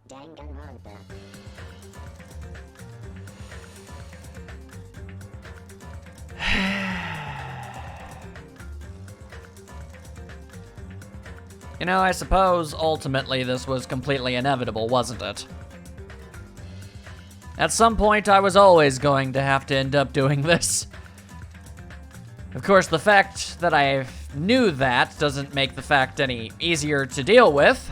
Danganronpa. You know, I suppose ultimately this was completely inevitable, wasn't it? At some point, I was always going to have to end up doing this. Of course, the fact that I knew that doesn't make the fact any easier to deal with.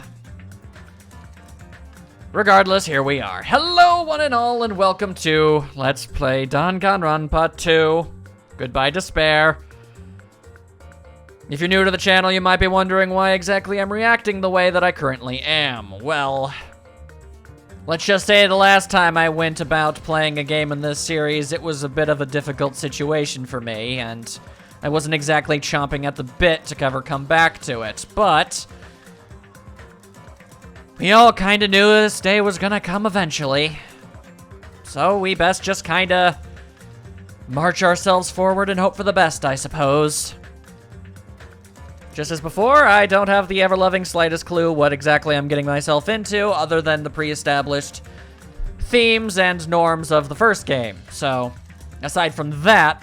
Regardless, here we are. Hello, one and all, and welcome to Let's Play Danganronpa 2. Goodbye, Despair. If you're new to the channel, you might be wondering why exactly I'm reacting the way that I currently am. Well, let's just say the last time I went about playing a game in this series, it was a bit of a difficult situation for me, and I wasn't exactly chomping at the bit to ever come back to it, but we all kinda knew this day was gonna come eventually. So we best just kinda march ourselves forward and hope for the best, I suppose. Just as before, I don't have the ever-loving slightest clue what exactly I'm getting myself into, other than the pre-established themes and norms of the first game. So, aside from that,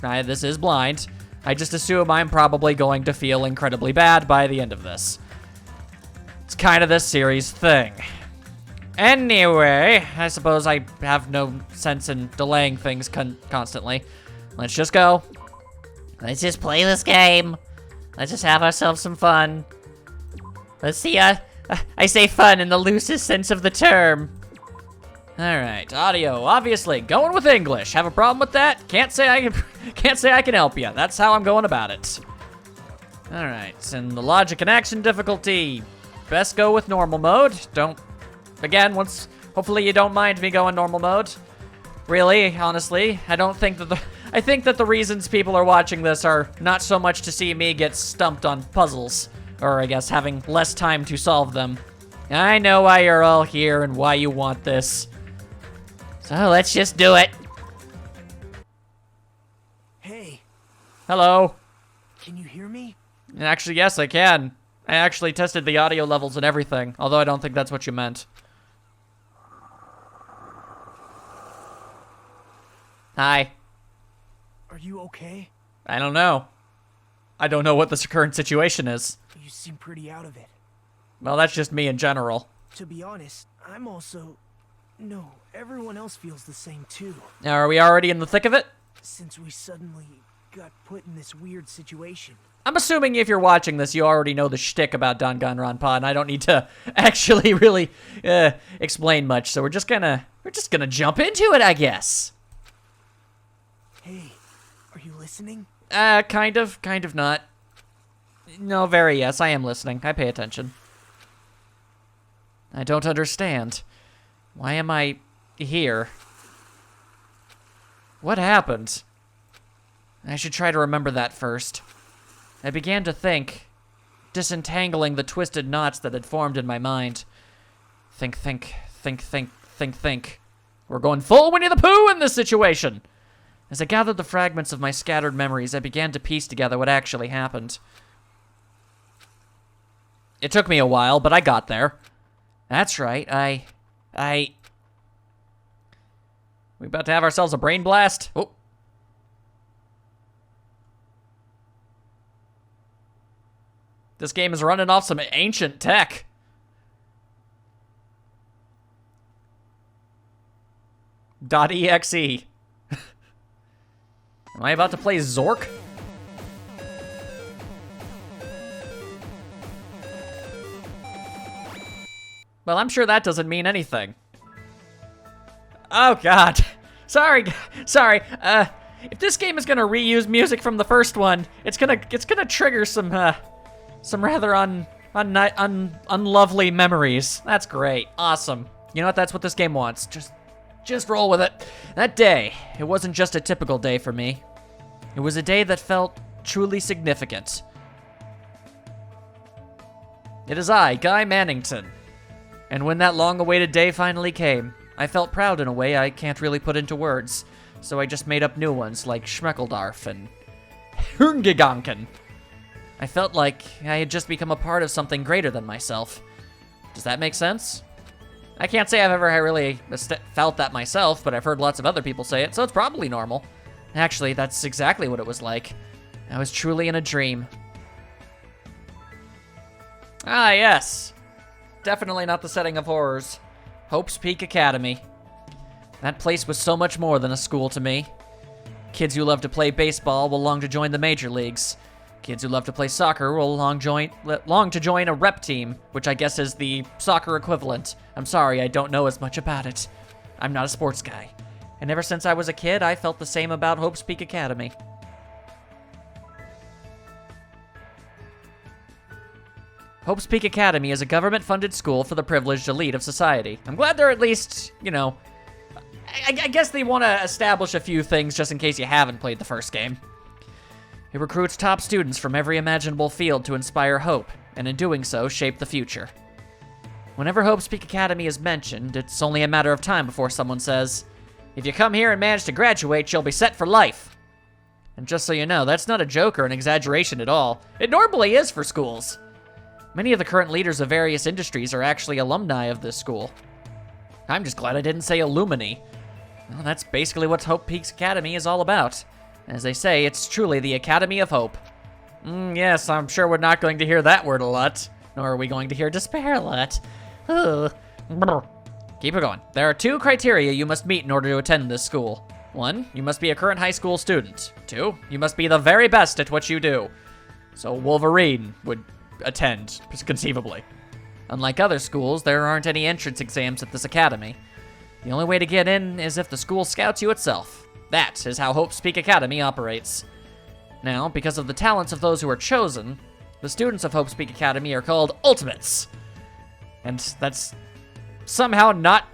this is blind. I just assume I'm probably going to feel incredibly bad by the end of this. It's kind of this series' thing. Anyway, I suppose I have no sense in delaying things constantly. Let's just go. Let's just play this game. Let's just have ourselves some fun. Let's see, I say fun in the loosest sense of the term. Alright, audio, obviously, going with English. Have a problem with that? Can't say I can help you. That's how I'm going about it. Alright, and the logic and action difficulty. Best go with normal mode. Hopefully you don't mind me going normal mode. Really, honestly, I think that the reasons people are watching this are not so much to see me get stumped on puzzles, or I guess having less time to solve them. I know why you're all here and why you want this. So let's just do it. Hey, Hello. can you hear me? Actually, yes, I can. I actually tested the audio levels and everything, although I don't think that's what you meant. Hi. Are you okay? I don't know. I don't know what this current situation is. You seem pretty out of it. Well, that's just me in general. To be honest, I'm also... No, everyone else feels the same too. Now, are we already in the thick of it? Since we suddenly got put in this weird situation. I'm assuming if you're watching this, you already know the shtick about Danganronpa, and I don't need to actually really explain much. So we're just gonna jump into it, I guess. Hey, are you listening? Kind of not. No, very yes, I am listening. I pay attention. I don't understand. Why am I here? What happened? I should try to remember that first. I began to think, disentangling the twisted knots that had formed in my mind. Think. We're going full Winnie the Pooh in this situation! As I gathered the fragments of my scattered memories, I began to piece together what actually happened. It took me a while, but I got there. That's right, we about to have ourselves a brain blast? Oh. This game is running off some ancient tech. .exe. Am I about to play Zork? Well, I'm sure that doesn't mean anything. Oh god. Sorry. If this game is gonna reuse music from the first one, it's gonna trigger some rather unlovely memories. That's great. Awesome. You know what? That's what this game wants. Just roll with it. That day, it wasn't just a typical day for me. It was a day that felt truly significant. It is I, Guy Mannington. And when that long-awaited day finally came, I felt proud in a way I can't really put into words, so I just made up new ones like Schmeckeldarf and Herngeganken. I felt like I had just become a part of something greater than myself. Does that make sense? I can't say I've ever really felt that myself, but I've heard lots of other people say it, so it's probably normal. Actually, that's exactly what it was like. I was truly in a dream. Ah, yes. Definitely not the setting of horrors. Hope's Peak Academy. That place was so much more than a school to me. Kids who love to play baseball will long to join the major leagues. Kids who love to play soccer will long to join a rep team, which I guess is the soccer equivalent. I'm sorry, I don't know as much about it. I'm not a sports guy. And ever since I was a kid, I felt the same about Hope's Peak Academy. Hope's Peak Academy is a government-funded school for the privileged elite of society. I'm glad they're at least, you know, I guess they want to establish a few things just in case you haven't played the first game. It recruits top students from every imaginable field to inspire hope, and in doing so, shape the future. Whenever Hope's Peak Academy is mentioned, it's only a matter of time before someone says, "If you come here and manage to graduate, you'll be set for life." And just so you know, that's not a joke or an exaggeration at all. It normally is for schools. Many of the current leaders of various industries are actually alumni of this school. I'm just glad I didn't say alumni. Well, that's basically what Hope Peaks Academy is all about. As they say, it's truly the Academy of Hope. Yes, I'm sure we're not going to hear that word a lot. Nor are we going to hear despair a lot. Ugh. Keep it going. There are 2 criteria you must meet in order to attend this school. 1, you must be a current high school student. 2, you must be the very best at what you do. So Wolverine would attend, conceivably. Unlike other schools, there aren't any entrance exams at this academy. The only way to get in is if the school scouts you itself. That is how Hope's Peak Academy operates. Now, because of the talents of those who are chosen, the students of Hope's Peak Academy are called Ultimates. And that's somehow not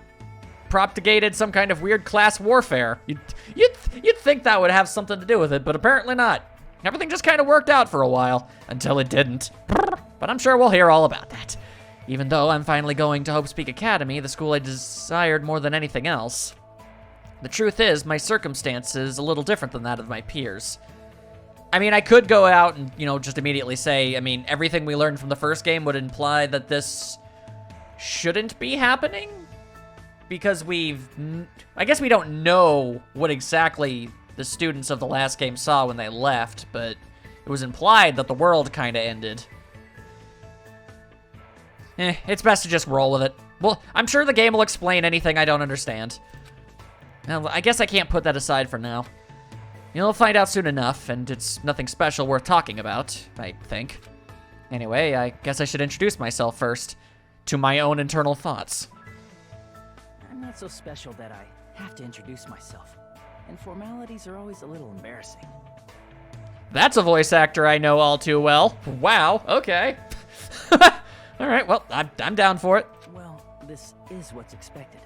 propagated some kind of weird class warfare. You'd think that would have something to do with it, but apparently not. Everything just kind of worked out for a while, until it didn't. But I'm sure we'll hear all about that. Even though I'm finally going to Hope's Peak Academy, the school I desired more than anything else. The truth is, my circumstance is a little different than that of my peers. I mean, I could go out and, just immediately say, everything we learned from the first game would imply that this shouldn't be happening? Because I guess we don't know what exactly the students of the last game saw when they left, but it was implied that the world kinda ended. It's best to just roll with it. Well, I'm sure the game will explain anything I don't understand. Well, I guess I can't put that aside for now. You'll find out soon enough, and it's nothing special worth talking about, I think. Anyway, I guess I should introduce myself first, to my own internal thoughts. I'm not so special that I have to introduce myself, and formalities are always a little embarrassing. That's a voice actor I know all too well. Wow, okay. All right, well, I'm down for it. Well, this is what's expected.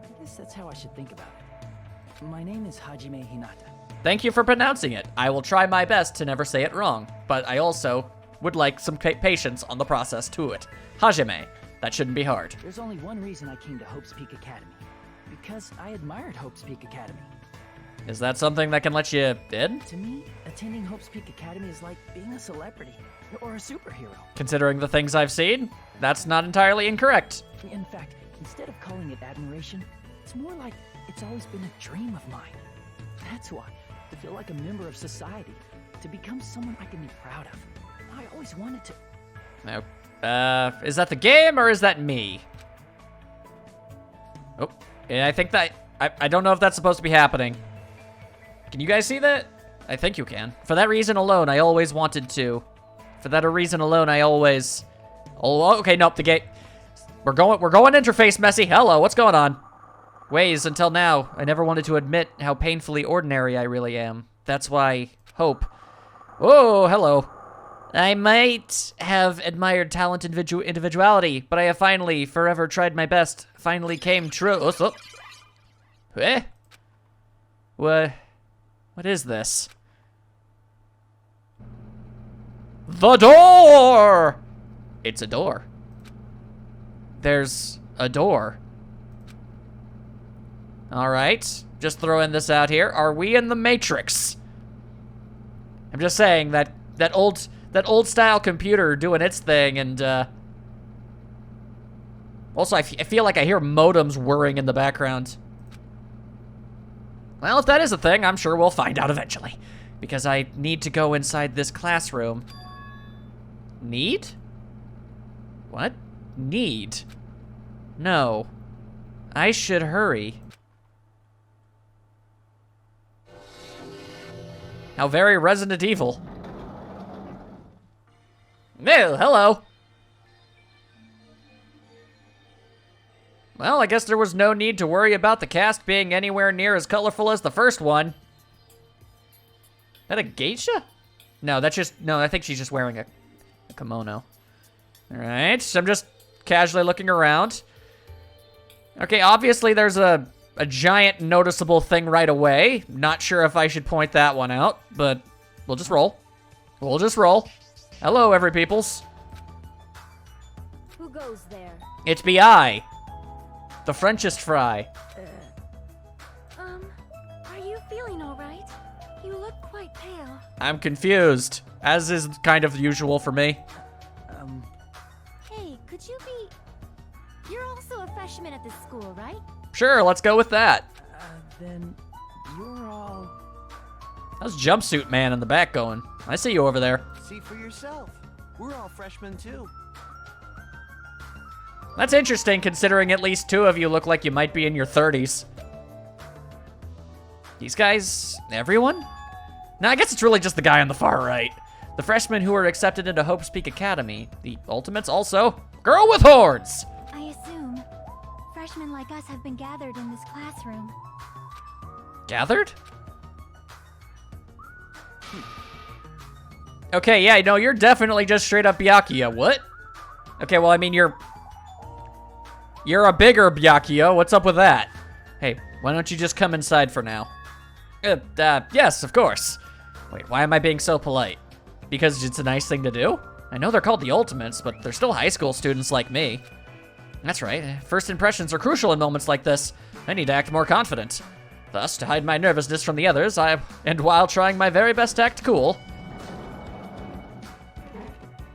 I guess that's how I should think about it. My name is Hajime Hinata. Thank you for pronouncing it. I will try my best to never say it wrong, but I also would like some patience on the process to it. Hajime, that shouldn't be hard. There's only one reason I came to Hope's Peak Academy. Because I admired Hope's Peak Academy. Is that something that can let you in? To me, attending Hope's Peak Academy is like being a celebrity or a superhero. Considering the things I've seen, that's not entirely incorrect. In fact, instead of calling it admiration, it's more like it's always been a dream of mine. That's why, to feel like a member of society, to become someone I can be proud of. I always wanted to. Now, is that the game or is that me? Oh, yeah, I think that, I don't know if that's supposed to be happening. Can you guys see that? I think you can. For that reason alone, I always wanted to. For that reason alone, I always... Oh, okay, nope, the gate. We're going interface messy. Hello, what's going on? Ways, until now, I never wanted to admit how painfully ordinary I really am. That's why, Hope. Oh, hello. I might have admired talent and individuality, but I have finally, forever tried my best. Finally came true. Oh. Eh? What is this? The door! It's a door. There's a door. All right, just throwing this out here. Are we in the Matrix? I'm just saying that old style computer doing its thing, and Also, I feel like I hear modems whirring in the background. Well, if that is a thing, I'm sure we'll find out eventually. Because I need to go inside this classroom. Need? What? Need? No. I should hurry. How very Resident Evil. No, hello. Well, I guess there was no need to worry about the cast being anywhere near as colorful as the first one. Is that a geisha? No, that's just, no, I think she's just wearing a kimono. All right, so I'm just casually looking around. Okay, obviously there's a giant noticeable thing right away. Not sure if I should point that one out, but we'll just roll. We'll just roll. Hello, every peoples. Who goes there? It's B.I. The Frenchest fry. Are you feeling all right? You look quite pale. I'm confused, as is kind of usual for me. Hey, could you be... You're also a freshman at this school, right? Sure, let's go with that. Then you're all... How's Jumpsuit Man in the back going? I see you over there. See for yourself. We're all freshmen too. That's interesting, considering at least two of you look like you might be in your 30s. These guys, everyone? No, I guess it's really just the guy on the far right. The freshmen who were accepted into Hope Speak Academy. The Ultimates also. Girl with horns! I assume freshmen like us have been gathered in this classroom. Gathered? Okay, yeah, no, you're definitely just straight up Byakuya. What? Okay, well, I mean, you're a bigger Byakuya. What's up with that? Hey, why don't you just come inside for now? Yes, of course. Wait, why am I being so polite? Because it's a nice thing to do? I know they're called the Ultimates, but they're still high school students like me. That's right. First impressions are crucial in moments like this. I need to act more confident. Thus, to hide my nervousness from the others, and while trying my very best to act cool,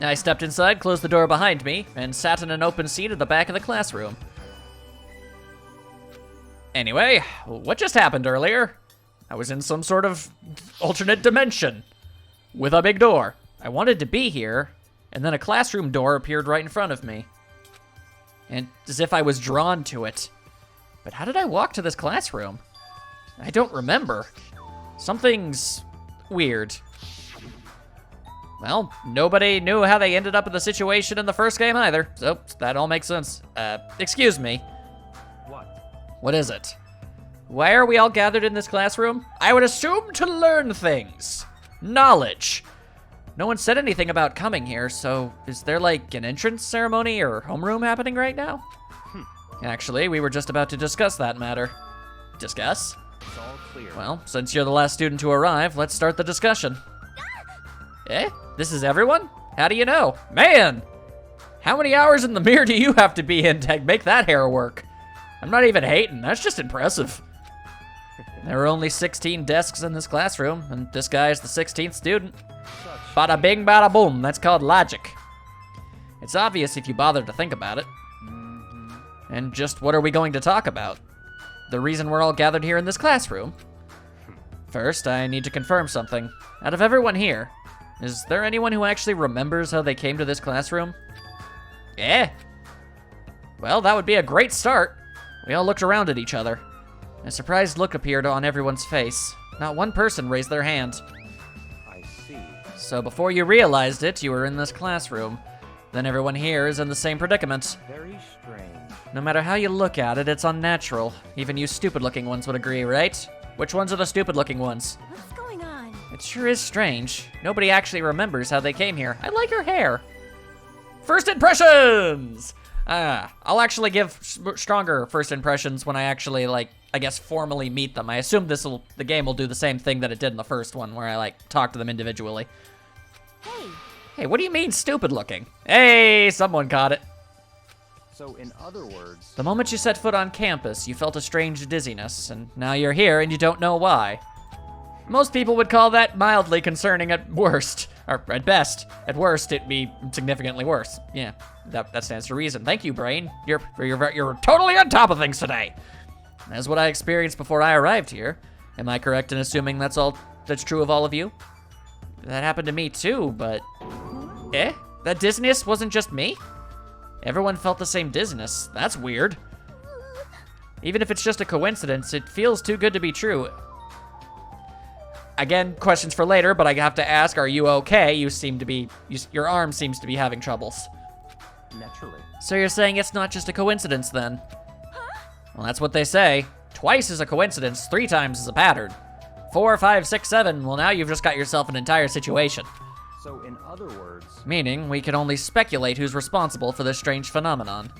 I stepped inside, closed the door behind me, and sat in an open seat at the back of the classroom. Anyway, what just happened earlier? I was in some sort of alternate dimension with a big door. I wanted to be here, and then a classroom door appeared right in front of me. And as if I was drawn to it. But how did I walk to this classroom? I don't remember. Something's weird. Well, nobody knew how they ended up in the situation in the first game either, so that all makes sense. Excuse me. What? What is it? Why are we all gathered in this classroom? I would assume to learn things. Knowledge. No one said anything about coming here, so is there like an entrance ceremony or homeroom happening right now? Actually, we were just about to discuss that matter. Discuss? It's all clear. Well, since you're the last student to arrive, let's start the discussion. Eh? This is everyone? How do you know? Man! How many hours in the mirror do you have to be in to make that hair work? I'm not even hating, that's just impressive. There are only 16 desks in this classroom, and this guy is the 16th student. Bada bing, bada boom, that's called logic. It's obvious if you bother to think about it. And just what are we going to talk about? The reason we're all gathered here in this classroom? First, I need to confirm something. Out of everyone here, is there anyone who actually remembers how they came to this classroom? Yeah. Well, that would be a great start. We all looked around at each other. A surprised look appeared on everyone's face. Not one person raised their hand. I see. So before you realized it, you were in this classroom. Then everyone here is in the same predicament. Very strange. No matter how you look at it, it's unnatural. Even you stupid-looking ones would agree, right? Which ones are the stupid-looking ones? What's going on? It sure is strange. Nobody actually remembers how they came here. I like her hair. First impressions! I'll actually give stronger first impressions when I actually, like, I guess formally meet them. I assume the game will do the same thing that it did in the first one, where I, like, talk to them individually. Hey, Hey, what do you mean stupid looking? Hey, someone caught it. So in other words, The moment you set foot on campus, you felt a strange dizziness, and now you're here and you don't know why. Most people would call that mildly concerning at worst. Or at best. At worst, it'd be significantly worse. Yeah, that stands to reason. Thank you, brain. You're totally on top of things today. That's what I experienced before I arrived here. Am I correct in assuming that's true of all of you? That happened to me too, but... That dizziness wasn't just me? Everyone felt the same dizziness. That's weird. Even if it's just a coincidence, it feels too good to be true. Again, questions for later, but I have to ask, are you okay? You seem to be, your arm seems to be having troubles. Naturally. So you're saying it's not just a coincidence then? Well, that's what they say. Twice is a coincidence, 3 times is a pattern. 4, 5, 6, 7, well now you've just got yourself an entire situation. So in other words... Meaning, we can only speculate who's responsible for this strange phenomenon.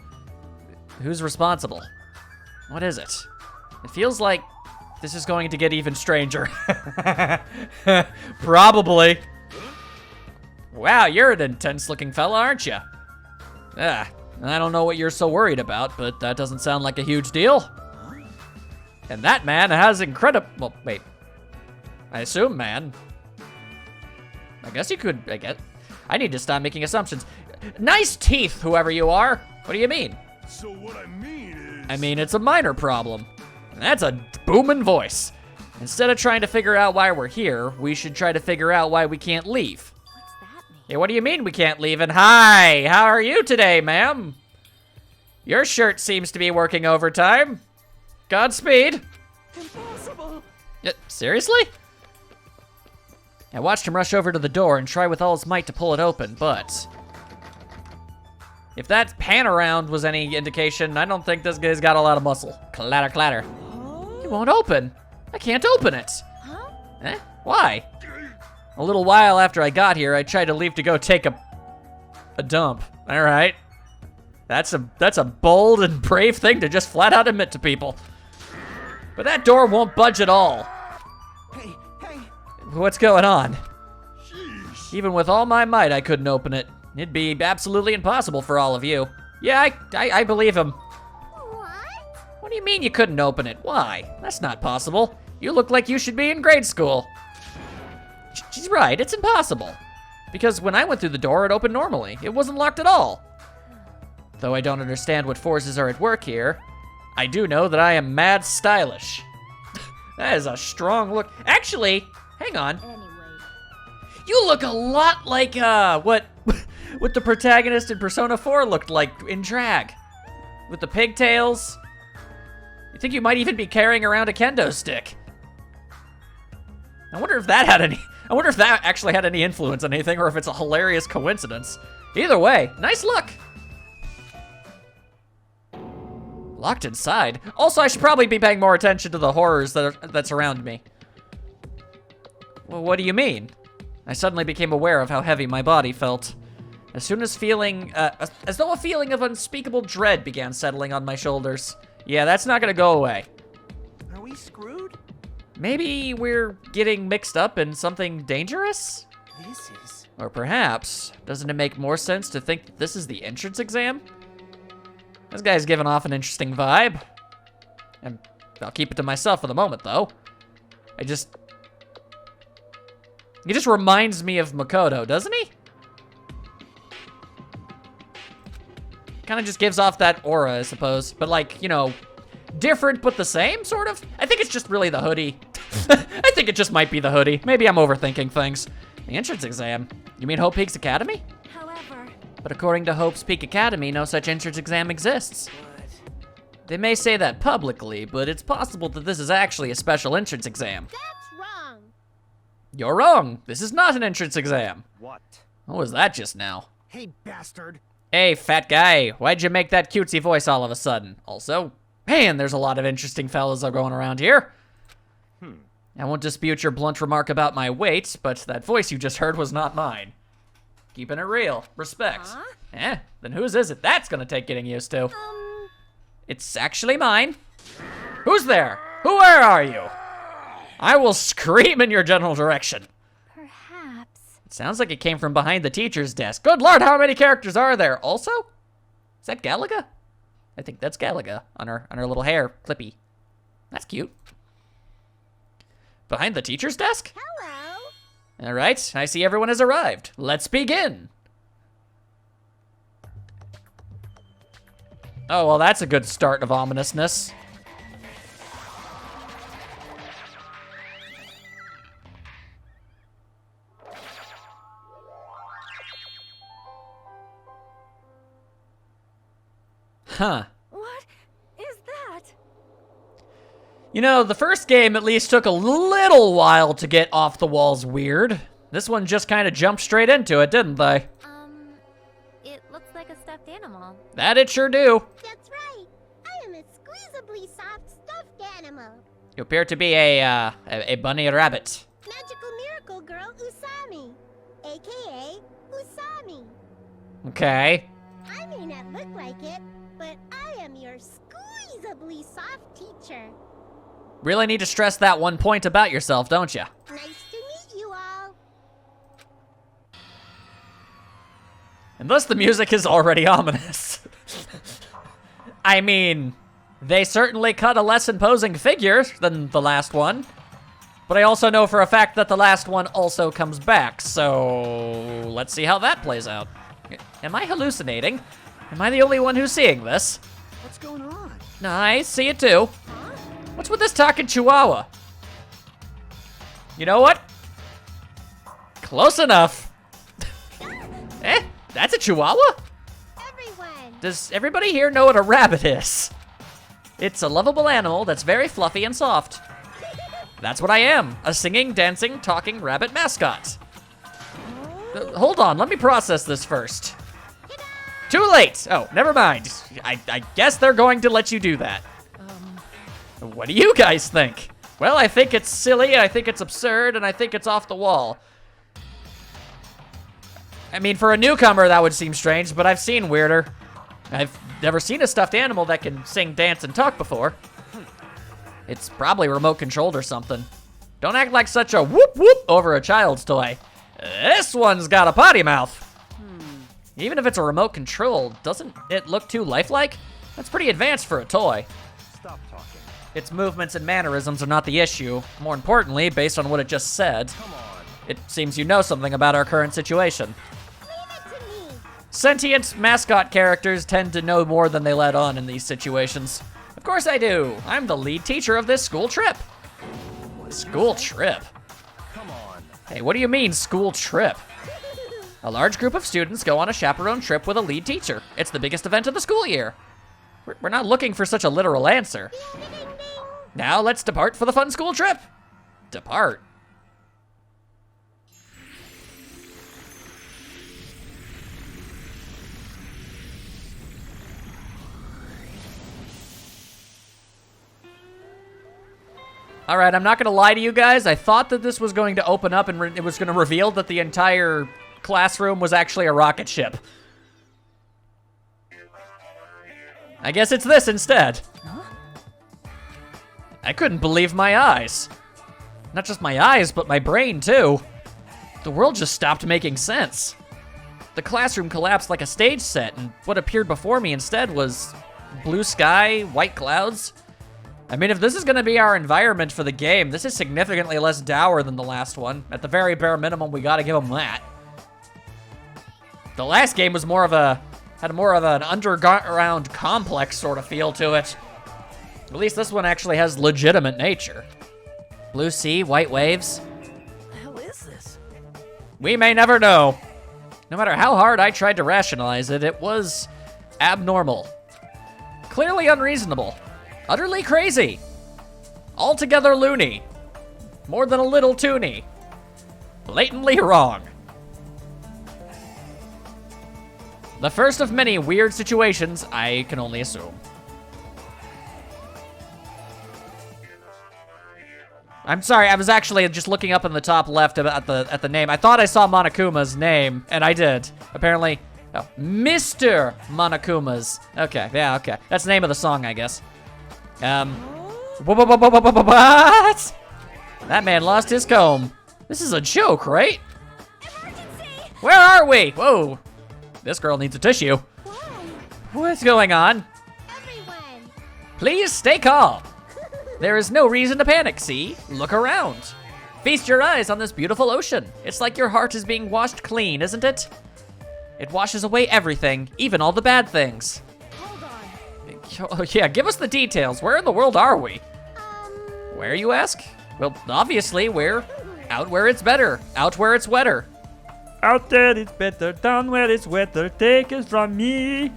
Who's responsible? What is it? It feels like this is going to get even stranger. Probably. Wow, you're an intense-looking fella, aren't you? I don't know what you're so worried about, but that doesn't sound like a huge deal. And that man has incredible... Well, wait. I assume man. I guess you could... I need to stop making assumptions. Nice teeth, whoever you are. What do you mean? So what I mean is... I mean, it's a minor problem. That's a booming voice. Instead of trying to figure out why we're here, we should try to figure out why we can't leave. What's that mean? Yeah, what do you mean we can't leave? And hi, how are you today, ma'am? Your shirt seems to be working overtime. Godspeed. Impossible! Seriously? I watched him rush over to the door and try with all his might to pull it open, but... if that pan around was any indication, I don't think this guy's got a lot of muscle. Clatter, clatter. It won't open. I can't open it. Huh? Why? A little while after I got here, I tried to leave to go take a dump. All right. That's a bold and brave thing to just flat out admit to people. But that door won't budge at all. Hey! What's going on? Even with all my might, I couldn't open it. It'd be absolutely impossible for all of you. Yeah, I believe him. What? What do you mean you couldn't open it? Why? That's not possible. You look like you should be in grade school. She's right, it's impossible. Because when I went through the door, it opened normally. It wasn't locked at all. Though I don't understand what forces are at work here, I do know that I am mad stylish. That is a strong look. Actually, hang on. Anyway. You look a lot like, what the protagonist in Persona 4 looked like in drag. With the pigtails. You think you might even be carrying around a kendo stick. I wonder if that actually had any influence on anything, or if it's a hilarious coincidence. Either way, nice look. Locked inside. Also, I should probably be paying more attention to the horrors that surround me. Well, what do you mean? I suddenly became aware of how heavy my body felt. As soon as as though a feeling of unspeakable dread began settling on my shoulders. Yeah, that's not gonna go away. Are we screwed? Maybe we're getting mixed up in something dangerous? This is... Or perhaps, doesn't it make more sense to think that this is the entrance exam? This guy's giving off an interesting vibe. And I'll keep it to myself for the moment, though. He just reminds me of Makoto, doesn't he? Kind of just gives off that aura, I suppose. But like, you know, different but the same, sort of? I think it's just really the hoodie. I think it just might be the hoodie. Maybe I'm overthinking things. The entrance exam? You mean Hope Peaks Academy? However, But according to Hope's Peak Academy, no such entrance exam exists. What? They may say that publicly, but it's possible that this is actually a special entrance exam. that's wrong. You're wrong. This is not an entrance exam. What? What was that just now? Hey, bastard! Hey, fat guy, why'd you make that cutesy voice all of a sudden? Also, man, there's a lot of interesting fellas going around here. I won't dispute your blunt remark about my weight, but that voice you just heard was not mine. Keeping it real. Respect. Huh? Then whose is it? That's gonna take getting used to. It's actually mine. Who's there? Where are you? I will scream in your general direction. Perhaps. It sounds like it came from behind the teacher's desk. Good lord, how many characters are there? Also? Is that Galaga? I think that's Galaga on her little hair clippy. That's cute. Behind the teacher's desk? Hello. All right, I see everyone has arrived. Let's begin. Oh, well, that's a good start of ominousness. Huh. What is that? You know, the first game at least took a little while to get off the walls weird. This one just kind of jumped straight into it, didn't they? It looks like a stuffed animal. That it sure do. That's right. I am a squeezably soft stuffed animal. You appear to be a bunny rabbit. Magical miracle girl Usami, aka Usami. Okay. I may not look like it, but I am your squeezably soft teacher. Really need to stress that one point about yourself, don't you? Nice to meet you all. And thus the music is already ominous. I mean, they certainly cut a less imposing figure than the last one. But I also know for a fact that the last one also comes back, so let's see how that plays out. Am I hallucinating? Am I the only one who's seeing this? What's going on? No, I see it too. What's with this talking chihuahua? You know what? Close enough. Eh? That's a chihuahua? Everyone. Does everybody here know what a rabbit is? It's a lovable animal that's very fluffy and soft. That's what I am, a singing, dancing, talking rabbit mascot. Hold on, let me process this first. Too late! Oh, never mind. I guess they're going to let you do that. What do you guys think? Well, I think it's silly, I think it's absurd, and I think it's off the wall. I mean, for a newcomer, that would seem strange, but I've seen weirder. I've never seen a stuffed animal that can sing, dance, and talk before. It's probably remote controlled or something. Don't act like such a whoop whoop over a child's toy. This one's got a potty mouth. Even if it's a remote control, doesn't it look too lifelike? That's pretty advanced for a toy. Stop talking. Its movements and mannerisms are not the issue. More importantly, based on what it just said, Come on. it seems you know something about our current situation. Leave it to me. Sentient mascot characters tend to know more than they let on in these situations. Of course I do. I'm the lead teacher of this school trip. School trip? Come on. Hey, what do you mean, school trip? A large group of students go on a chaperone trip with a lead teacher. It's the biggest event of the school year. We're not looking for such a literal answer. Ding, ding, ding. Now let's depart for the fun school trip. Depart. All right, I'm not gonna lie to you guys. I thought that this was going to open up and it was gonna reveal that the entire classroom was actually a rocket ship. I guess it's this instead. I couldn't believe my eyes. Not just my eyes, but my brain too. The world just stopped making sense. The classroom collapsed like a stage set, and what appeared before me instead was blue sky, white clouds. I mean, if this is gonna be our environment for the game, this is significantly less dour than the last one. At the very bare minimum, we gotta give them that. The last game was had more of an underground complex sort of feel to it. At least this one actually has legitimate nature. Blue sea, white waves. What the hell is this? We may never know. No matter how hard I tried to rationalize it, it was abnormal. Clearly unreasonable. Utterly crazy. Altogether loony. More than a little toony. Blatantly wrong. The first of many weird situations, I can only assume. I'm sorry, I was actually just looking up in the top left at the name. I thought I saw Monokuma's name, and I did. Apparently, oh, Mr. Monokuma's. Okay, yeah, okay. That's the name of the song, I guess. What? That man lost his comb. This is a joke, right? Emergency! Where are we? Whoa. This girl needs a tissue. Why? What's going on? Everyone. Please stay calm. There is no reason to panic, see? Look around. Feast your eyes on this beautiful ocean. It's like your heart is being washed clean, isn't it? It washes away everything, even all the bad things. Hold on. Oh, yeah, give us the details. Where in the world are we? Where, you ask? Well, obviously, we're out where it's better, out where it's wetter. Out there it's better, down where it's wetter, take it from me.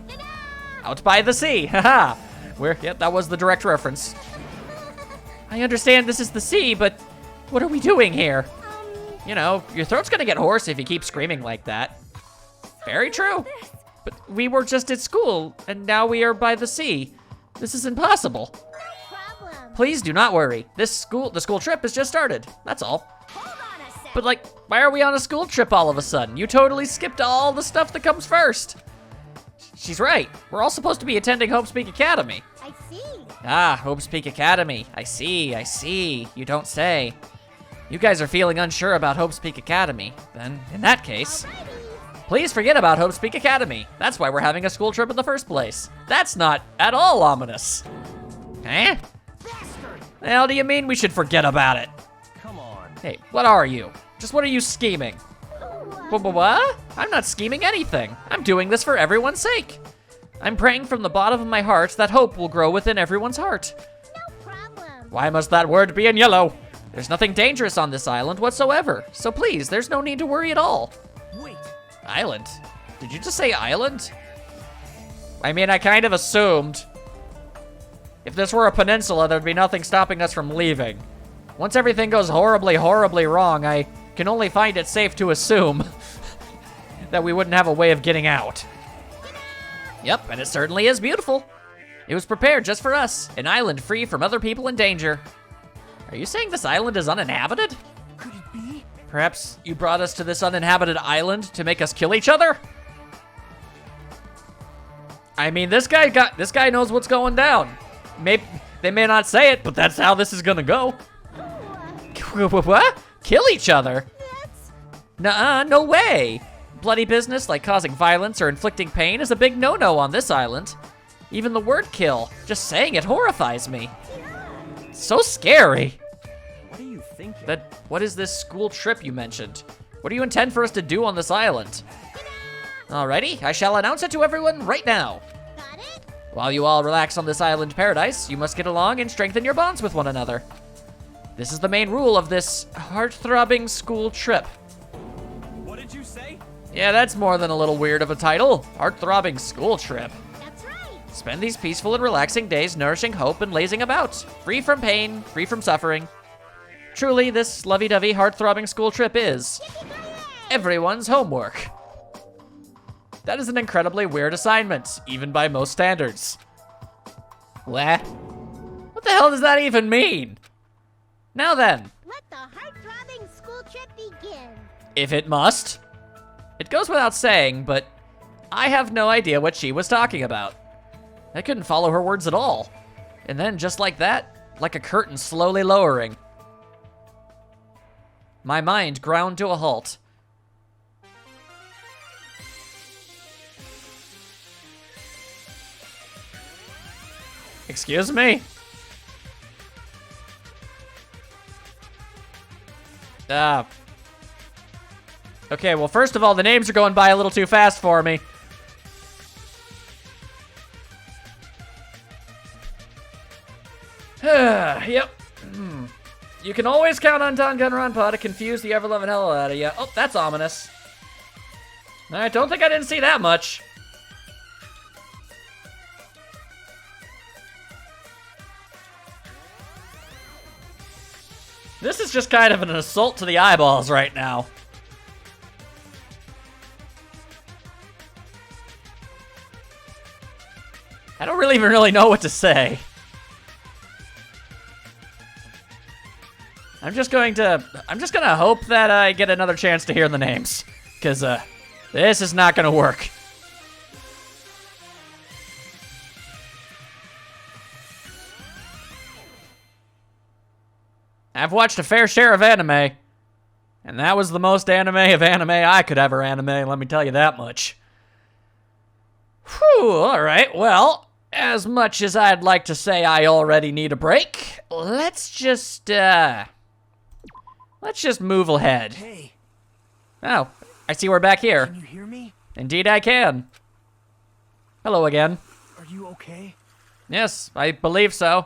Out by the sea, haha. Yep, that was the direct reference. I understand this is the sea, but what are we doing here? You know, your throat's gonna get hoarse if you keep screaming like that. Very true. But we were just at school, and now we are by the sea. This is impossible. Problem. Please do not worry. The school trip has just started. That's all. Hold on a sec. But like, why are we on a school trip all of a sudden? You totally skipped all the stuff that comes first. She's right. We're all supposed to be attending Hope's Peak Academy. I see. Ah, Hope's Peak Academy. I see. You don't say. You guys are feeling unsure about Hope's Peak Academy. Then, in that case, please forget about Hope's Peak Academy. That's why we're having a school trip in the first place. That's not at all ominous. Eh? The hell do you mean we should forget about it? Come on. Hey, what are you? Just what are you scheming? What? I'm not scheming anything. I'm doing this for everyone's sake. I'm praying from the bottom of my heart that hope will grow within everyone's heart. No problem. Why must that word be in yellow? There's nothing dangerous on this island whatsoever, so please, there's no need to worry at all. Wait, Island? Did you just say island? I mean, I kind of assumed. If this were a peninsula, there'd be nothing stopping us from leaving. Once everything goes horribly, horribly wrong, I can only find it safe to assume that we wouldn't have a way of getting out. Yep, and it certainly is beautiful. It was prepared just for us, an island free from other people in danger. Are you saying this island is uninhabited? could it be? Perhaps you brought us to this uninhabited island to make us kill each other? I mean, this guy knows what's going down. They may not say it, but that's how this is gonna go. What? Kill each other? Nuh-uh, no way. Bloody business like causing violence or inflicting pain is a big no-no on this island. Even the word kill, just saying it horrifies me. So scary. What are you thinking? What is this school trip you mentioned? What do you intend for us to do on this island? Alrighty, I shall announce it to everyone right now. Got it? While you all relax on this island paradise, you must get along and strengthen your bonds with one another. This is the main rule of this heart-throbbing school trip. What did you say? Yeah, that's more than a little weird of a title. Heart-throbbing school trip. That's right. Spend these peaceful and relaxing days nourishing hope and lazing about, free from pain, free from suffering. Truly, this lovey-dovey, heart-throbbing school trip is everyone's homework. That is an incredibly weird assignment, even by most standards. What? What the hell does that even mean? Now then, Let the heart-throbbing school trip begin. if it must. It goes without saying, but I have no idea what she was talking about. I couldn't follow her words at all. And then, just like that, like a curtain slowly lowering, my mind ground to a halt. Excuse me? Okay, well, first of all, the names are going by a little too fast for me. Yep. You can always count on Danganronpa to confuse the ever-loving hell out of you. Oh, that's ominous. I don't think I didn't see that much. This is just kind of an assault to the eyeballs right now. I don't really even know what to say. I'm just gonna hope that I get another chance to hear the names, because this is not gonna work. I've watched a fair share of anime, and that was the most anime of anime I could ever anime, let me tell you that much. Whew, alright, well, as much as I'd like to say I already need a break, let's just, Let's just move ahead. Hey, Oh, I see we're back here. can you hear me? Indeed I can. Hello again. Are you okay? Yes, I believe so.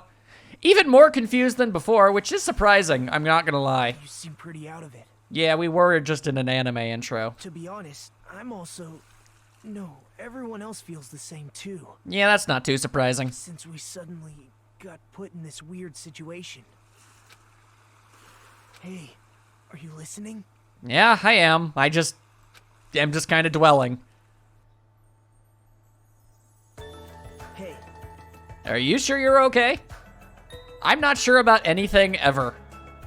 Even more confused than before, which is surprising, I'm not gonna lie. You seem pretty out of it. Yeah, we were just in an anime intro. To be honest, I'm also... No, everyone else feels the same too. Yeah, that's not too surprising. Since we suddenly got put in this weird situation. Hey, are you listening? Yeah, I am. I'm just kind of dwelling. Hey, Are you sure you're okay? I'm not sure about anything ever.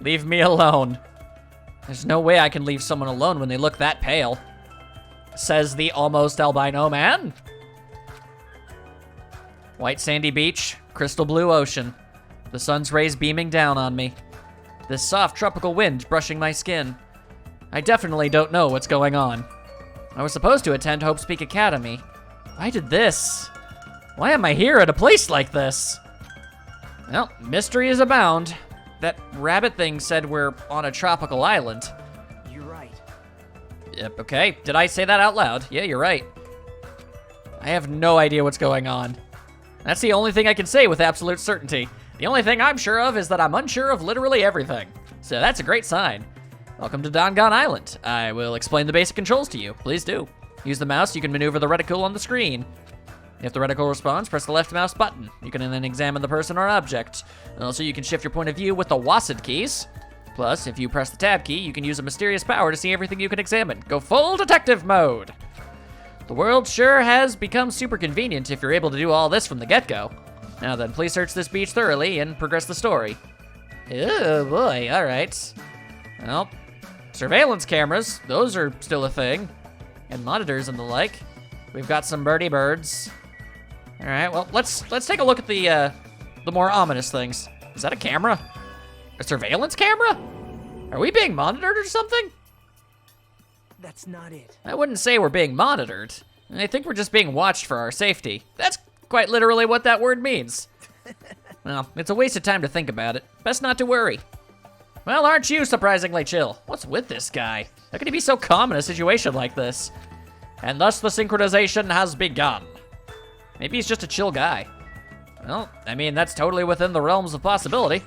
Leave me alone. There's no way I can leave someone alone when they look that pale. Says the almost albino man. White sandy beach, crystal blue ocean. The sun's rays beaming down on me. This soft tropical wind brushing my skin. I definitely don't know what's going on. I was supposed to attend Hope Speak Academy. Why did this? Why am I here at a place like this? Well, mystery is abound. That rabbit thing said we're on a tropical island. you're right. Yep, okay. Did I say that out loud? Yeah, you're right. I have no idea what's going on. That's the only thing I can say with absolute certainty. The only thing I'm sure of is that I'm unsure of literally everything. So that's a great sign. Welcome to Dongon Island. I will explain the basic controls to you. Please do. Use the mouse, you can maneuver the reticle on the screen. If the reticle responds, press the left mouse button. You can then examine the person or object. And also, you can shift your point of view with the WASD keys. Plus, if you press the tab key, you can use a mysterious power to see everything you can examine. Go full detective mode. The world sure has become super convenient if you're able to do all this from the get-go. Now then, please search this beach thoroughly and progress the story. Oh boy, all right. Well, surveillance cameras, those are still a thing. And monitors and the like. We've got some birdie birds. All right, well, let's take a look at the more ominous things. Is that a camera? A surveillance camera? Are we being monitored or something? That's not it. I wouldn't say we're being monitored. I think we're just being watched for our safety. That's quite literally what that word means. Well, it's a waste of time to think about it. Best not to worry. Well, aren't you surprisingly chill? What's with this guy? How can he be so calm in a situation like this? And thus the synchronization has begun. Maybe he's just a chill guy. Well, I mean, that's totally within the realms of possibility.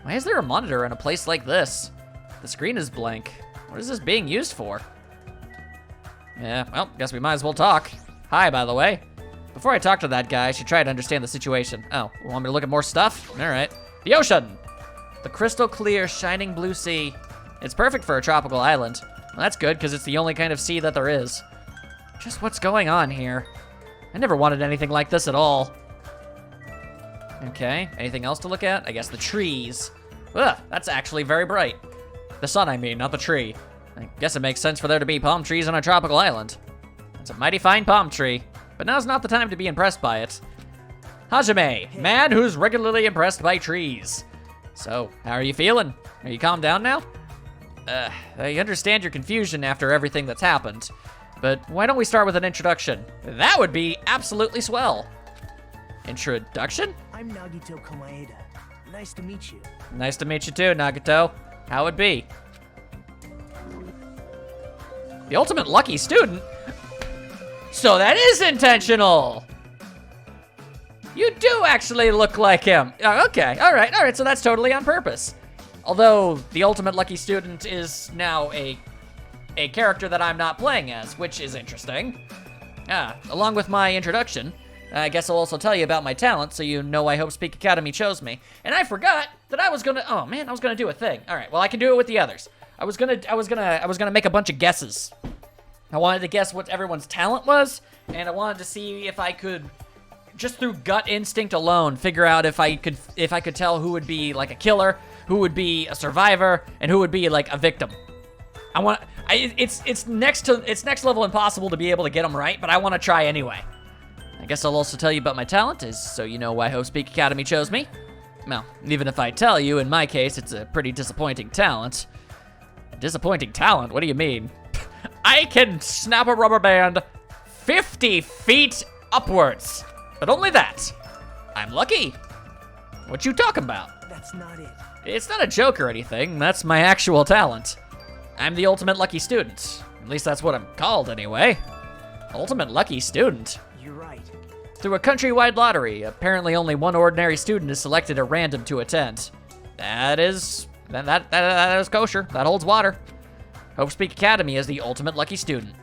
Why is there a monitor in a place like this? The screen is blank. What is this being used for? Yeah, well, guess we might as well talk. Hi, by the way. Before I talk to that guy, I should try to understand the situation. Oh, want me to look at more stuff? All right. The ocean! The crystal clear, shining blue sea. It's perfect for a tropical island. Well, that's good, because it's the only kind of sea that there is. Just what's going on here? I never wanted anything like this at all. Okay, anything else to look at? I guess the trees. Ugh, that's actually very bright. The sun, I mean, not the tree. I guess it makes sense for there to be palm trees on a tropical island. It's a mighty fine palm tree, but now's not the time to be impressed by it. Hajime, man who's regularly impressed by trees. So, how are you feeling? Are you calmed down now? I understand your confusion after everything that's happened, but why don't we start with an introduction? That would be absolutely swell. Introduction? I'm Nagito Komaeda. Nice to meet you. Nice to meet you too, Nagito. How it be? The ultimate lucky student? So that is intentional! You do actually look like him. Oh, okay, all right, so that's totally on purpose. Although, the ultimate lucky student is now a character that I'm not playing as, which is interesting. Along with my introduction, I guess I'll also tell you about my talent so you know why Hope Speak Academy chose me. And I forgot that I was gonna do a thing. All right, well, I can do it with the others. I was gonna make a bunch of guesses. I wanted to guess what everyone's talent was, and I wanted to see if I could, just through gut instinct alone, figure out if I could tell who would be like a killer, who would be a survivor, and who would be like a victim. It's next level impossible to be able to get them right, but I want to try anyway. I guess I'll also tell you about my talent, is so you know why Hope Speak Academy chose me. Well, even if I tell you, in my case, it's a pretty disappointing talent. Disappointing talent? What do you mean? I can snap a rubber band 50 feet upwards, but only that. I'm lucky. What you talking about? That's not it. It's not a joke or anything, that's my actual talent. I'm the ultimate lucky student. At least that's what I'm called anyway. Ultimate lucky student. You're right. Through a countrywide lottery, apparently only one ordinary student is selected at random to attend. That is kosher. That holds water. Hope's Peak Academy is the ultimate lucky student.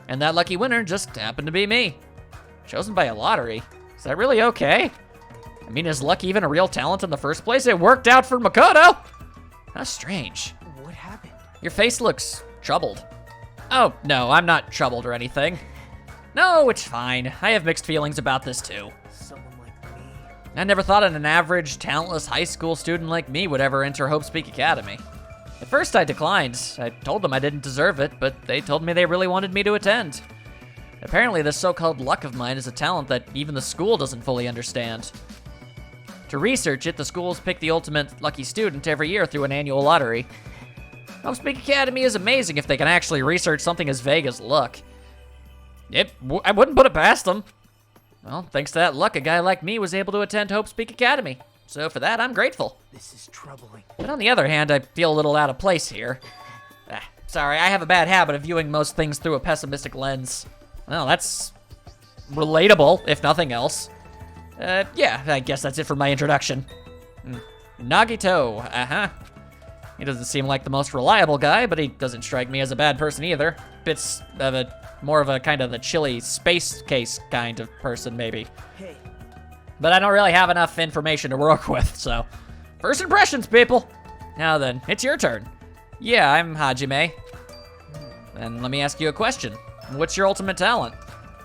And that lucky winner just happened to be me. Chosen by a lottery. Is that really okay? I mean, is luck even a real talent in the first place? It worked out for Makoto! That's strange. What happened? Your face looks troubled. Oh, no, I'm not troubled or anything. No, it's fine. I have mixed feelings about this too. Someone like me. I never thought an average, talentless high school student like me would ever enter Hope's Peak Academy. At first I declined. I told them I didn't deserve it, but they told me they really wanted me to attend. Apparently this so-called luck of mine is a talent that even the school doesn't fully understand. To research it, the schools pick the ultimate lucky student every year through an annual lottery. Hope's Peak Academy is amazing if they can actually research something as vague as luck. I wouldn't put it past them. Well, thanks to that luck, a guy like me was able to attend Hope's Peak Academy. So for that, I'm grateful. This is troubling. But on the other hand, I feel a little out of place here. Sorry, I have a bad habit of viewing most things through a pessimistic lens. Well, that's relatable, if nothing else. Yeah, I guess that's it for my introduction. Nagito, He doesn't seem like the most reliable guy, but he doesn't strike me as a bad person either. Bits of more of a kind of the chilly space case kind of person, maybe. Hey, But I don't really have enough information to work with, so. First impressions, people. Now then, it's your turn. Yeah, I'm Hajime. And let me ask you a question. What's your ultimate talent?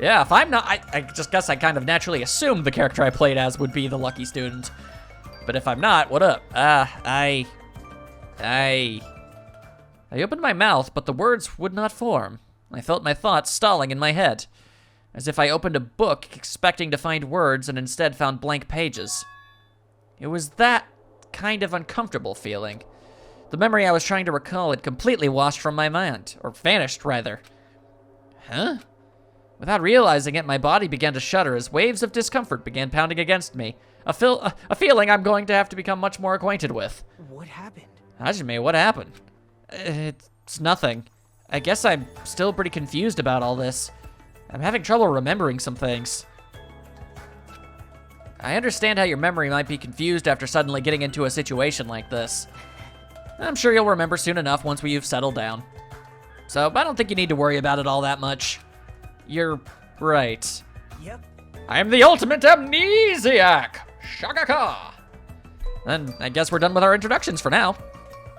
Yeah, if I'm not, I just guess I kind of naturally assumed the character I played as would be the lucky student. But if I'm not, what up? I opened my mouth, but the words would not form. I felt my thoughts stalling in my head, as if I opened a book expecting to find words and instead found blank pages. It was that kind of uncomfortable feeling. The memory I was trying to recall had completely washed from my mind, or vanished, rather. Huh? Without realizing it, my body began to shudder as waves of discomfort began pounding against me. A feeling I'm going to have to become much more acquainted with. what happened? Hajime, what happened? It's nothing. I guess I'm still pretty confused about all this. I'm having trouble remembering some things. I understand how your memory might be confused after suddenly getting into a situation like this. I'm sure you'll remember soon enough once you've settled down. So I don't think you need to worry about it all that much. You're right. Yep. I am the ultimate amnesiac! Shakaka! Then I guess we're done with our introductions for now.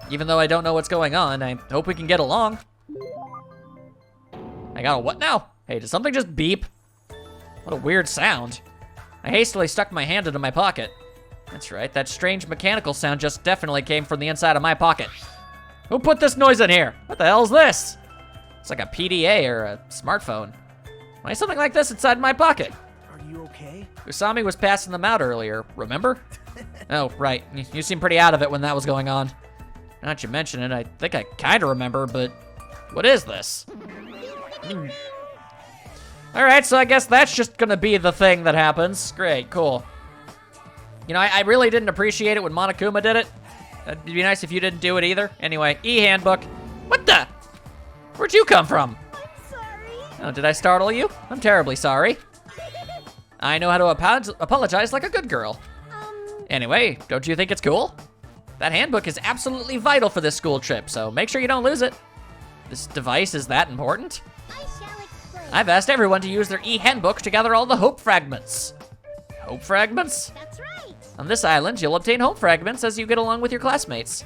Even though I don't know what's going on, I hope we can get along. I got a what now? Hey, did something just beep? What a weird sound. I hastily stuck my hand into my pocket. That's right, that strange mechanical sound just definitely came from the inside of my pocket. Who put this noise in here? What the hell is this? It's like a PDA or a smartphone. Why is something like this inside my pocket? Are you okay? Usami was passing them out earlier, remember? Oh, right. You seemed pretty out of it when that was going on. Now that you mention it, I think I kind of remember, but what is this? All right, so I guess that's just gonna be the thing that happens. Great, cool. You know, I really didn't appreciate it when Monokuma did it. It'd be nice if you didn't do it either. Anyway, e-handbook. What the? Where'd you come from? I'm sorry. Oh, did I startle you? I'm terribly sorry. I know how to apologize like a good girl. Anyway, don't you think it's cool? That handbook is absolutely vital for this school trip, so make sure you don't lose it. This device is that important? I shall explain. I've asked everyone to use their e-handbook to gather all the hope fragments. Hope fragments? That's right. On this island, you'll obtain hope fragments as you get along with your classmates.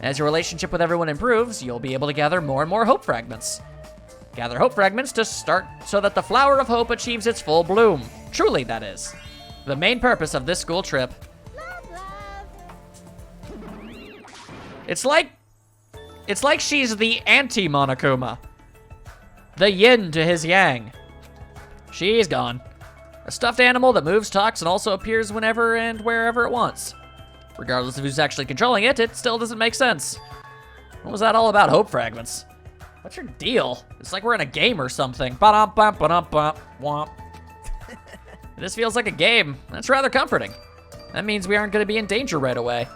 As your relationship with everyone improves, you'll be able to gather more and more hope fragments. Gather hope fragments to start so that the flower of hope achieves its full bloom. Truly, that is. The main purpose of this school trip. Love, love. It's like she's the anti-Monokuma. The yin to his yang. She's gone. A stuffed animal that moves, talks, and also appears whenever and wherever it wants. Regardless of who's actually controlling it, it still doesn't make sense. What was that all about, hope fragments? What's your deal? It's like we're in a game or something. Ba-dum-bum, ba-dum-bum, womp. This feels like a game. That's rather comforting. That means we aren't going to be in danger right away.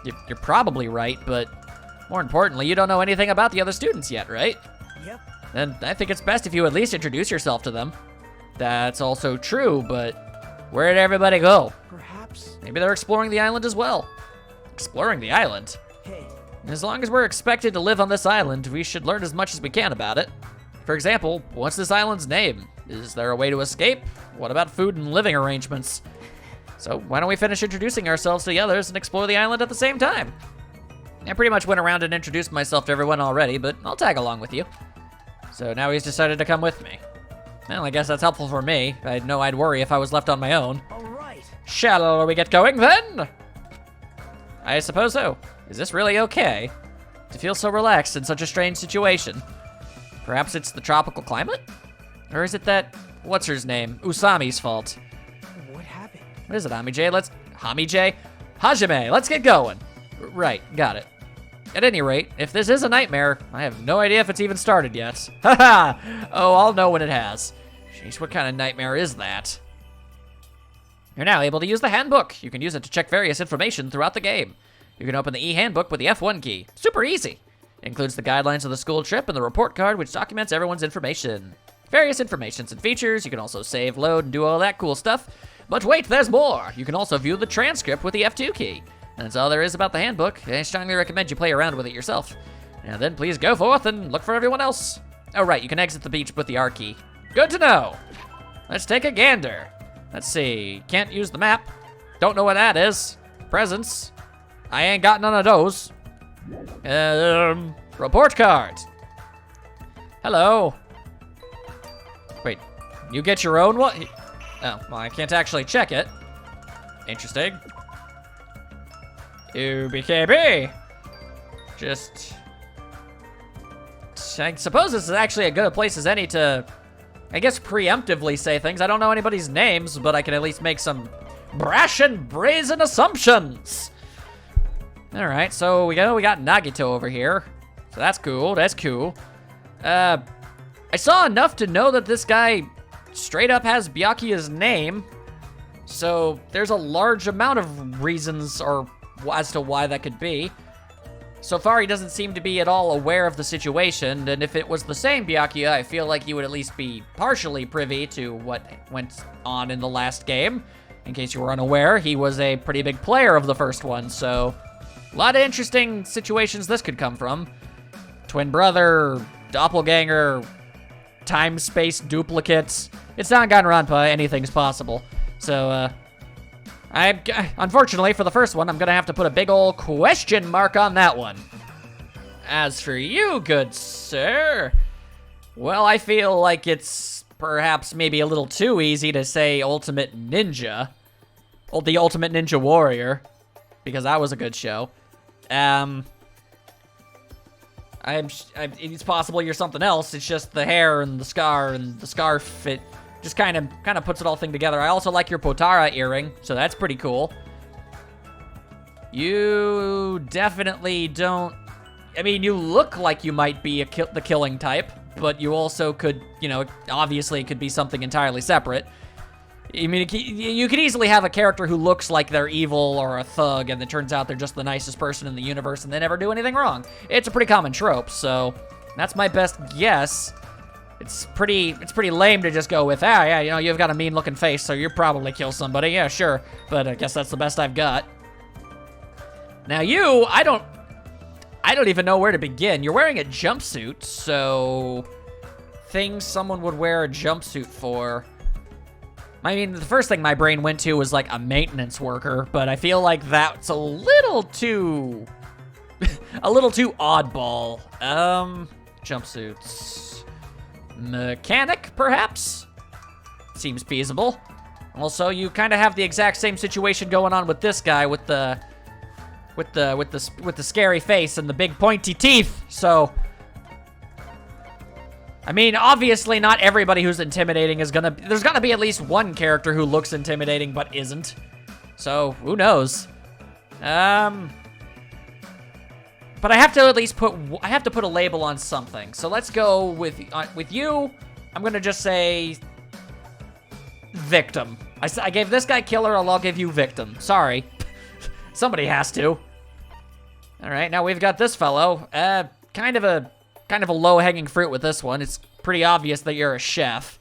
you're probably right, but more importantly, you don't know anything about the other students yet, right? Yep. Then I think it's best if you at least introduce yourself to them. That's also true, but where did everybody go? Perhaps. Maybe they're exploring the island as well. Exploring the island? Hey, As long as we're expected to live on this island, we should learn as much as we can about it. For example, what's this island's name? Is there a way to escape? What about food and living arrangements? So why don't we finish introducing ourselves to the others and explore the island at the same time? I pretty much went around and introduced myself to everyone already, but I'll tag along with you. So now he's decided to come with me. Well, I guess that's helpful for me. I know I'd worry if I was left on my own. all right. Shall we get going then? I suppose so. Is this really okay? To feel so relaxed in such a strange situation? Perhaps it's the tropical climate? Or is it that, what's her name, Usami's fault? What happened? What is it, Hajime, let's get going. Right, got it. At any rate, if this is a nightmare, I have no idea if it's even started yet. Haha! Oh, I'll know when it has. Jeez, what kind of nightmare is that? You're now able to use the handbook. You can use it to check various information throughout the game. You can open the e-handbook with the F1 key. Super easy. It includes the guidelines of the school trip and the report card, which documents everyone's information. Various informations and features. You can also save, load, and do all that cool stuff. But wait, there's more. You can also view the transcript with the F2 key. That's all there is about the handbook. I strongly recommend you play around with it yourself. Now then, please go forth and look for everyone else. Oh right, you can exit the beach with the R key. Good to know. Let's take a gander. Let's see, can't use the map. Don't know what that is. Presents. I ain't got none of those. Report card. Hello. Wait, you get your own one? Oh, well, I can't actually check it. Interesting. UBKB. Just... I suppose this is actually as good a place as any to, I guess, preemptively say things. I don't know anybody's names, but I can at least make some brash and brazen assumptions. All right, so we got Nagito over here. So that's cool, that's cool. I saw enough to know that this guy straight up has Byakuya's name. So there's a large amount of reasons or as to why that could be. So far, he doesn't seem to be at all aware of the situation, and if it was the same Byakuya, I feel like he would at least be partially privy to what went on in the last game. In case you were unaware, he was a pretty big player of the first one, so a lot of interesting situations this could come from. Twin brother, doppelganger, time-space duplicates. It's not Danganronpa, anything's possible. So, unfortunately, for the first one, I'm gonna have to put a big ol' question mark on that one. As for you, good sir, well, I feel like it's perhaps maybe a little too easy to say Ultimate Ninja. Or the Ultimate Ninja Warrior, because that was a good show. It's possible you're something else. It's just the hair and the scar and the scarf. It just kind of puts it all thing together. I also like your Potara earring, so that's pretty cool. You definitely don't. I mean, you look like you might be the killing type, but you also could, obviously it could be something entirely separate. I mean, you could easily have a character who looks like they're evil or a thug, and it turns out they're just the nicest person in the universe, and they never do anything wrong. It's a pretty common trope, so that's my best guess. It's pretty lame to just go with, yeah, you've got a mean-looking face, so you'll probably kill somebody. Yeah, sure, but I guess that's the best I've got. Now you, I don't even know where to begin. You're wearing a jumpsuit, so things someone would wear a jumpsuit for. I mean, the first thing my brain went to was like a maintenance worker, but I feel like that's a little too oddball. Jumpsuits. Mechanic, perhaps? Seems feasible. Also, you kind of have the exact same situation going on with this guy with the scary face and the big pointy teeth. So, I mean, obviously not everybody who's intimidating is there's gonna be at least one character who looks intimidating but isn't. So, who knows? But I have to at least put a label on something. So let's go with you. I'm gonna just say victim. I gave this guy killer, I'll give you victim. Sorry. Somebody has to. All right, now we've got this fellow. Kind of a low-hanging fruit with this one. It's pretty obvious that you're a chef.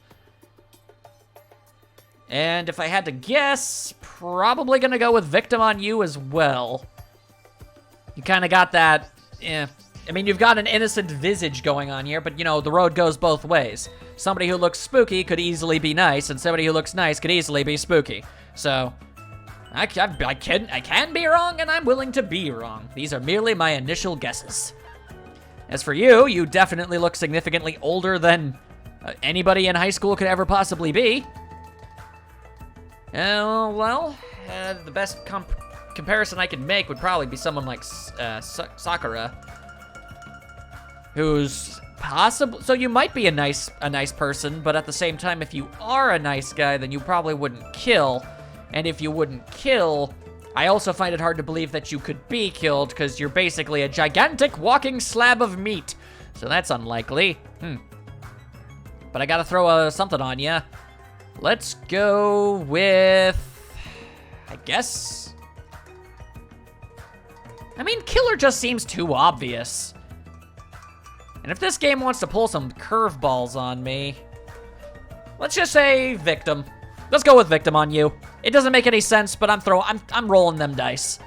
And if I had to guess, probably gonna go with victim on you as well. You kind of got that, I mean, you've got an innocent visage going on here, but, you know, the road goes both ways. Somebody who looks spooky could easily be nice, and somebody who looks nice could easily be spooky. So, I can be wrong, and I'm willing to be wrong. These are merely my initial guesses. As for you, you definitely look significantly older than anybody in high school could ever possibly be. Well, the best comparison I could make would probably be someone like Sakura, who's possible. So you might be a nice person, but at the same time, if you are a nice guy, then you probably wouldn't kill. And if you wouldn't kill, I also find it hard to believe that you could be killed, because you're basically a gigantic walking slab of meat. So that's unlikely. But I gotta throw something on ya. Let's go with, I guess. I mean, killer just seems too obvious. And if this game wants to pull some curveballs on me, let's just say victim. Let's go with victim on you. It doesn't make any sense, but I'm rolling them dice.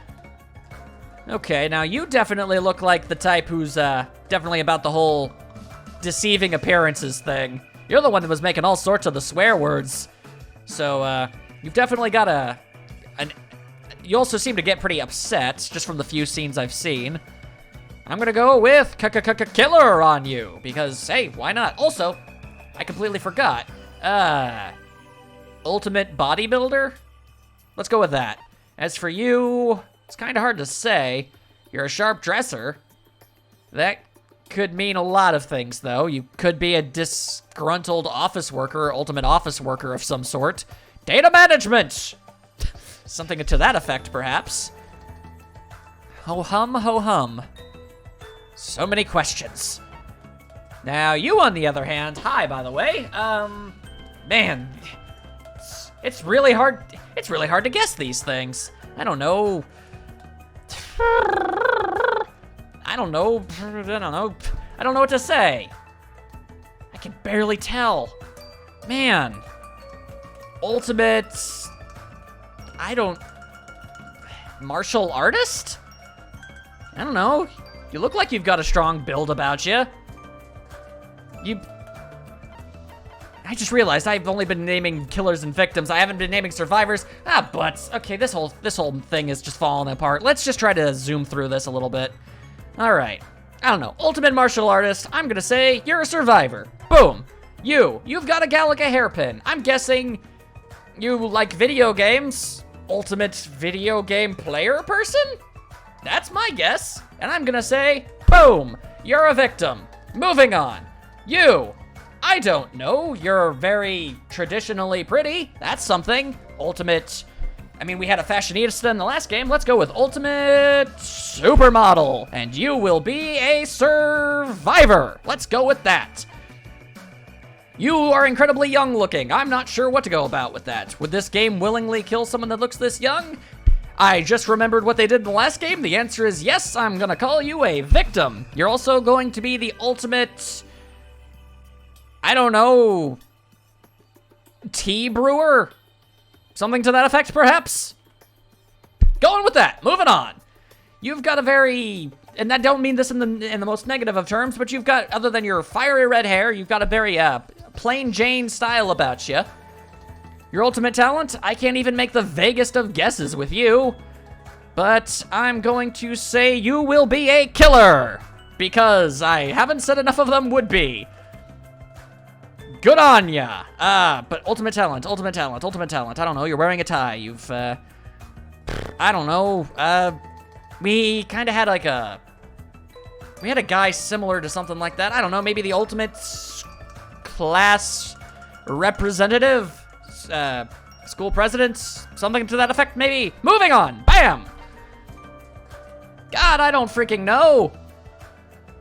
Okay, now you definitely look like the type who's definitely about the whole deceiving appearances thing. You're the one that was making all sorts of the swear words. So, you've definitely got you also seem to get pretty upset, just from the few scenes I've seen. I'm gonna go with killer on you, because, hey, why not? Also, I completely forgot. Ultimate bodybuilder? Let's go with that. As for you, it's kind of hard to say. You're a sharp dresser. That could mean a lot of things, though. You could be a disgruntled office worker, ultimate office worker of some sort. Data management! Something to that effect, perhaps. Ho hum, ho hum. So many questions. Now, you, on the other hand, hi, by the way. Man, it's really hard. It's really hard to guess these things. I don't know. I don't know what to say. I can barely tell. Man. Ultimate... martial artist? I don't know. You look like you've got a strong build about you. I just realized I've only been naming killers and victims. I haven't been naming survivors. But okay, this whole thing is just falling apart. Let's just try to zoom through this a little bit. All right. I don't know. Ultimate martial artist. I'm gonna say you're a survivor. Boom. You've got a Galaga hairpin. I'm guessing you like video games. Ultimate video game player person? That's my guess. And I'm gonna say, boom, you're a victim. Moving on. I don't know, you're very traditionally pretty. That's something. Ultimate, I mean, we had a fashionista in the last game. Let's go with ultimate supermodel. And you will be a survivor. Let's go with that. You are incredibly young looking. I'm not sure what to go about with that. Would this game willingly kill someone that looks this young? I just remembered what they did in the last game. The answer is yes, I'm gonna call you a victim. You're also going to be the ultimate, I don't know, tea brewer? Something to that effect, perhaps? Going with that, moving on. You've got a very, and I don't mean this in the most negative of terms, but you've got, other than your fiery red hair, you've got a very plain Jane style about you. Your ultimate talent, I can't even make the vaguest of guesses with you, but I'm going to say you will be a killer, because I haven't said enough of them would be. Good on ya. But ultimate talent. I don't know, you're wearing a tie. You've, I don't know. We kind of had we had a guy similar to something like that. I don't know, maybe the ultimate class representative, school president, something to that effect, maybe. Moving on, bam! God, I don't freaking know.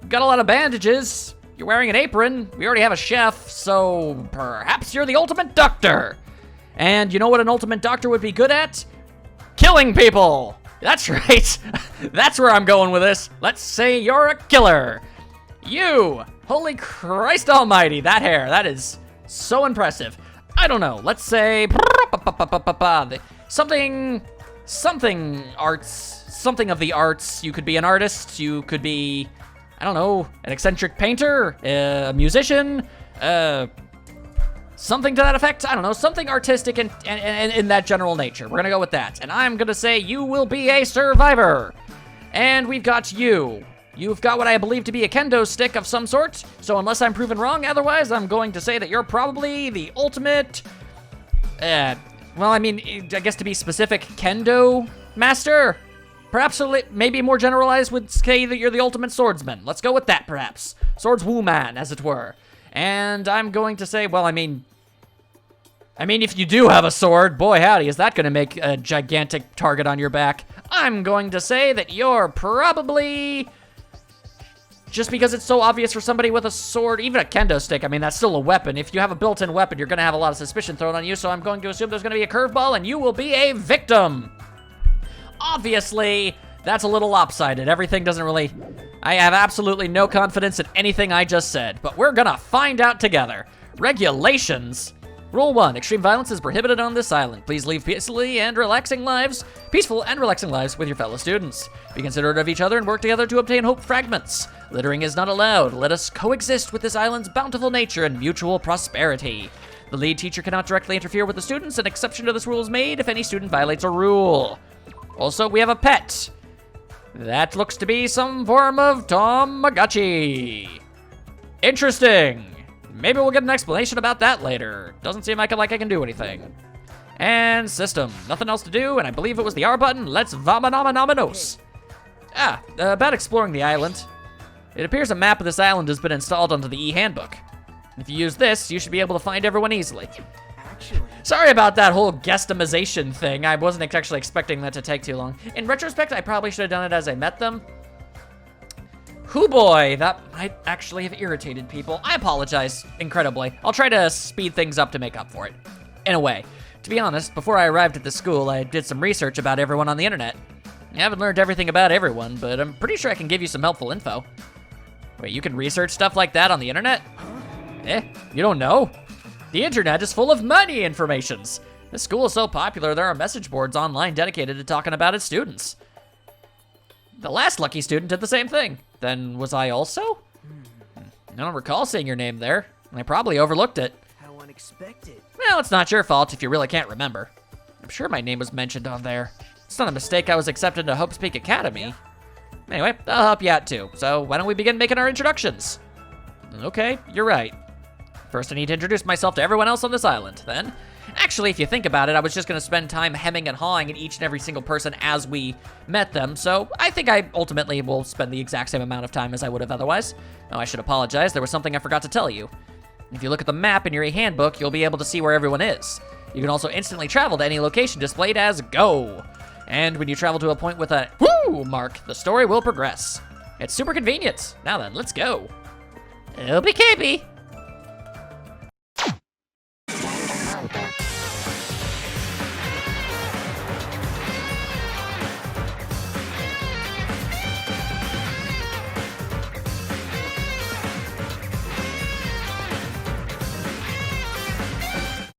You've got a lot of bandages. You're wearing an apron. We already have a chef, so perhaps you're the ultimate doctor. And you know what an ultimate doctor would be good at? Killing people. That's right. That's where I'm going with this. Let's say you're a killer. You! Holy Christ almighty, that hair, that is so impressive. I don't know, let's say something arts, something of the arts. You could be an artist, you could be, I don't know, an eccentric painter, a musician, something to that effect. I don't know, something artistic and in that general nature. We're gonna go with that. And I'm gonna say you will be a survivor. And we've got you. You've got what I believe to be a kendo stick of some sort, so unless I'm proven wrong, otherwise I'm going to say that you're probably the ultimate, well, I mean, I guess to be specific, kendo master? Perhaps maybe more generalized would say that you're the ultimate swordsman. Let's go with that, perhaps. Swordswoman, as it were. And I'm going to say, well, I mean, if you do have a sword, boy howdy, is that going to make a gigantic target on your back. I'm going to say that you're probably... Just because it's so obvious for somebody with a sword, even a kendo stick, I mean, that's still a weapon. If you have a built-in weapon, you're going to have a lot of suspicion thrown on you, so I'm going to assume there's going to be a curveball, and you will be a victim. Obviously, that's a little lopsided. Everything doesn't really... I have absolutely no confidence in anything I just said, but we're going to find out together. Regulations. Rule 1. Extreme violence is prohibited on this island. Please live peaceful and relaxing lives with your fellow students. Be considerate of each other and work together to obtain hope fragments. Littering is not allowed. Let us coexist with this island's bountiful nature and mutual prosperity. The lead teacher cannot directly interfere with the students. An exception to this rule is made if any student violates a rule. Also, we have a pet. That looks to be some form of Tamagotchi. Interesting. Maybe we'll get an explanation about that later. Doesn't seem like I can do anything. And system. Nothing else to do, and I believe it was the R button. Let's vamonomanomenos. About exploring the island. It appears a map of this island has been installed onto the e-handbook. If you use this, you should be able to find everyone easily. Actually, Sorry about that whole guesstimization thing. I wasn't actually expecting that to take too long. In retrospect, I probably should have done it as I met them. Hoo boy, that might actually have irritated people. I apologize incredibly. I'll try to speed things up to make up for it. In a way. To be honest, before I arrived at the school, I did some research about everyone on the internet. I haven't learned everything about everyone, but I'm pretty sure I can give you some helpful info. Wait, you can research stuff like that on the internet? You don't know? The internet is full of money informations. This school is so popular, there are message boards online dedicated to talking about its students. The last lucky student did the same thing. Then was I also? I don't recall seeing your name there. I probably overlooked it. how unexpected. Well, it's not your fault if you really can't remember. I'm sure my name was mentioned on there. It's not a mistake I was accepted to Hope's Peak Academy. Anyway, I'll help you out too. So why don't we begin making our introductions? Okay, you're right. First, I need to introduce myself to everyone else on this island. Then, actually, if you think about it, I was just going to spend time hemming and hawing at each and every single person as we met them, so I think I ultimately will spend the exact same amount of time as I would have otherwise. Oh, I should apologize, there was something I forgot to tell you. If you look at the map in your handbook, you'll be able to see where everyone is. You can also instantly travel to any location displayed as Go. And when you travel to a point with a Woo mark, the story will progress. It's super convenient. Now then, let's go. It'll be capey.